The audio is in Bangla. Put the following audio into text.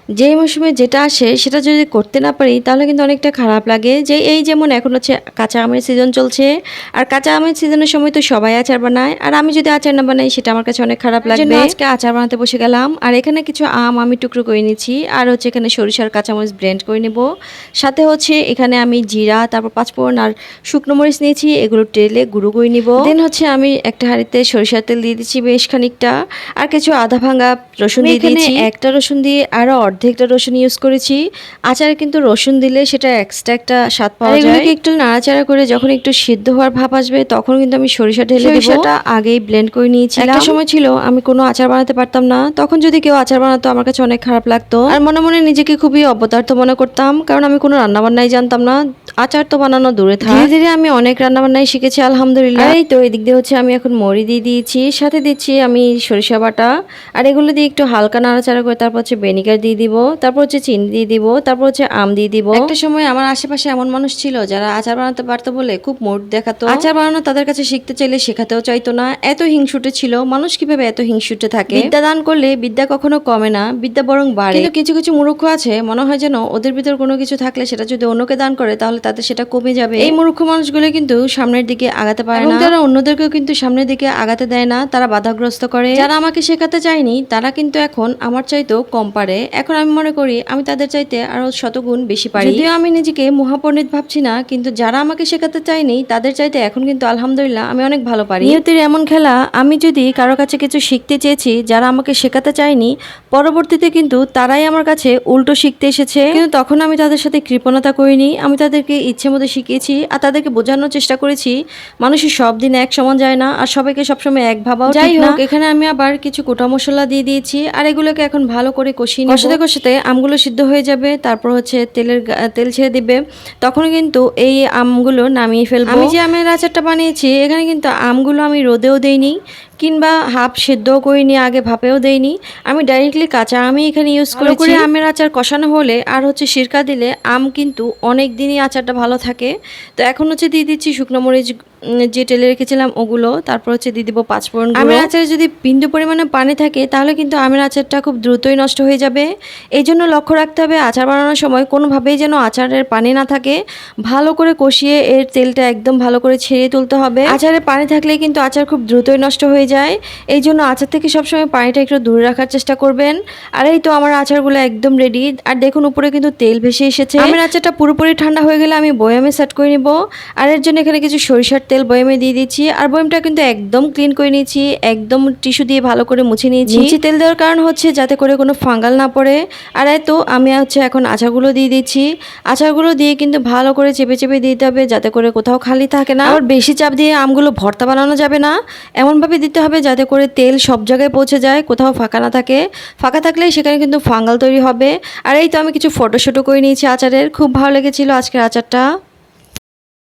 যেই মৌসুমে যেটা আসে সেটা যদি করতে না পারি তাহলে কিন্তু অনেকটা খারাপ লাগে। যে এই যেমন এখন হচ্ছে কাঁচা আমের সিজন চলছে, আর কাঁচা আমের সিজনের সময় তো সবাই আচার বানায়, আর আমি যদি আচার না বানাই সেটা আমার কাছে অনেক খারাপ লাগবে। আজকে আচার বানাতে বসে গেলাম, আর এখানে কিছু আম আমি টুকরো করে নিচ্ছি, আর হচ্ছে এখানে সরিষার কাঁচামরিচ ব্লেন্ড করে নেব। সাথে হচ্ছে এখানে আমি জিরা, তারপর পাঁচফোড়ন আর শুকনো মরিচ নিয়েছি, এগুলো তেলে গুঁড়ো করে নিব। দেন হচ্ছে আমি একটা হাঁড়িতে সরিষার তেল দিয়ে দিচ্ছি বেশ খানিকটা, আর কিছু আধা ভাঙা রসুন দিয়ে দিয়েছি। একটা রসুন দিয়ে আরো অর্ধেকটা রসুন ইউজ করেছি। আচারে কিন্তু রসুন দিলে সেটা এক্সট্রা একটা স্বাদ পাওয়া যায়। এগুলোকে একটু নাড়াচাড়া করে যখন একটু সিদ্ধ হওয়ার ভাব আসবে তখন কিন্তু আমি সরিষা ঢেলে দেব। সরিষাটা আগেই ব্লেন্ড করে নিয়েছিলাম। একটা সময় ছিল আমি কোনো আচার বানাতে পারতাম না, তখন যদি কেউ আচার বানাতো আমার কাছে অনেক খারাপ লাগতো, আর মনে মনে নিজেকে খুবই অপদার্থ মনে করতাম, কারণ আমি কোনো রান্না বান্নাই জানতাম না, আচার তো বানানো দূরে থাক। ধীরে ধীরে আমি অনেক রান্না বান্নাই শিখেছি আলহামদুলিল্লাহ। এই তো এদিক দিয়ে হচ্ছে আমি এখন মরি দিয়ে দিয়েছি, সাথে দিচ্ছি আমি সরিষা বাটা, আর এগুলো দিয়ে একটু হালকা নাড়াচাড়া করে তারপর হচ্ছে ভিনেগার দিয়ে দিব, তারপর হচ্ছে চিনি দিয়ে দিব, তারপর হচ্ছে আম দিয়ে দিব। একটা সময় আমার আশেপাশে এমন মানুষ ছিল যারা আচার বানাতে পারতো বলে খুব মুড দেখাতো। আচার বানানো তাদের কাছে শিখতে চাইলে শেখাতেও চাইতো না, এত হিংসুটে ছিল। মানুষ কিভাবে এত হিংসুটে থাকে? বিদ্যা দান করলে বিদ্যা কখনো কমে না, বিদ্যা বরং বাড়ে। কিন্তু কিছু কিছু মূর্খ আছে, মনে হয় যেন ওদের ভিতর কোনো কিছু থাকলে সেটা যদি অন্যকে দান করে তাহলে তাদের সেটা কমে যাবে। এই মূর্খ মানুষগুলো কিন্তু সামনের দিকে আগাতে পারে না, তারা অন্যদেরকেও কিন্তু সামনের দিকে আগাতে দেয় না, তারা বাধাগ্রস্ত করে। যারা আমাকে শেখাতে চায়নি তারা কিন্তু এখন আমার চাইতেও কম পারে। এখন আমি মনে করি আমি তাদের চাইতে আরো শতগুণ বেশি পারি। যদিও আমি নিজেকে মহাপণ্ডিত ভাবছি না, কিন্তু যারা আমাকে শেখাতে চায়নি তাদের চাইতে এখন কিন্তু আলহামদুলিল্লাহ আমি অনেক ভালো পারি। নিয়তির এমন খেলা, আমি যদি কারো কাছে কিছু শিখতে চেয়েছি যারা আমাকে শেখাতে চায়নি, পরবর্তীতে কিন্তু তারাই আমার কাছে উল্টো শিখতে এসেছে। কিন্তু তখন আমি তাদের সাথে কৃপণতা করিনি, আমি তাদেরকে ইচ্ছে মতো শিখিয়েছি, আর তাদেরকে বোঝানোর চেষ্টা করেছি মানুষের সব দিন এক সমান যায় না, আর সবাইকে সবসময় এক ভাবাও যাই হোক। এখানে আমি আবার কিছু গোটা মশলা দিয়ে দিয়েছি, আর এগুলোকে এখন ভালো করে কষিয়ে নিব। কষাতে কষাতে আমগুলো সিদ্ধ হয়ে যাবে, তারপর হচ্ছে তেল ছেড়ে দিবে, তখন কিন্তু এই আমগুলো নামিয়ে ফেলবো। আমি যে আমের আচারটা বানিয়েছি এখানে কিন্তু আমগুলো আমি রোদেও দেইনি, কিংবা হাফ সেদ্ধও করিনি, আগে ভাপেও দেইনি, আমি ডাইরেক্টলি কাঁচা আমি এখানে ইউজ করেছি। আমের আচার কষানো হলে আর হচ্ছে সিরকা দিলে আম কিন্তু অনেক দিনই আচারটা ভালো থাকে। তো এখন হচ্ছে দিয়ে দিচ্ছি শুকনো মরিচ যে তেলে রেখেছিলাম ওগুলো, তারপর হচ্ছে দিয়ে দিব পাঁচফোড়ন। আমের আচারে যদি বিন্দু পরিমাণে পানি থাকে তাহলে কিন্তু আমের আচারটা খুব দ্রুতই নষ্ট হয়ে যাবে। এই জন্য লক্ষ্য রাখতে হবে আচার বানানোর সময় কোনোভাবেই যেন আচারের পানি না থাকে, ভালো করে কষিয়ে এর তেলটা একদম ভালো করে ছেড়ে তুলতে হবে। আচারে পানি থাকলে কিন্তু আচার খুব দ্রুতই নষ্ট হয়ে যায়, এই জন্য আচার থেকে সবসময় পানিটা একটু দূরে রাখার চেষ্টা করবেন। আর এই তো আমার আচারগুলো একদম রেডি, আর দেখুন উপরে কিন্তু তেল ভেসে এসেছে। আমের আচারটা পুরোপুরি ঠান্ডা হয়ে গেলে আমি বয়ামে সেট করে নিব, আর এর জন্য এখানে কিছু সরিষার তেল বয়ামে দিয়ে দিচ্ছি, আর বয়ামটা কিন্তু একদম ক্লিন করে নিয়েছি, একদম টিস্যু দিয়ে ভালো করে মুছে নিয়েছি। নিচে তেল দেওয়ার কারণ হচ্ছে যাতে করে কোনো ফাঙ্গাল না পড়ে। আর এই তো আমি হচ্ছে এখন আচারগুলো দিয়ে দিচ্ছি, আচারগুলো দিয়ে কিন্তু ভালো করে চেপে চেপে দিতে হবে যাতে করে কোথাও খালি থাকে না। আর বেশি চাপ দিয়ে আমগুলো ভর্তা বানানো যাবে না, এমনভাবে দিতে হবে যাতে করে তেল সব জায়গায় পৌঁছে যায়, কোথাও ফাঁকা না থাকে। ফাঁকা থাকলে সেখানে কিন্তু ফাঙ্গাল তৈরি হবে। আর এই তো আমি কিছু ফটোশুটও করে নিয়েছি আচারের, খুব ভালো লেগেছিল আজকের আচারটা।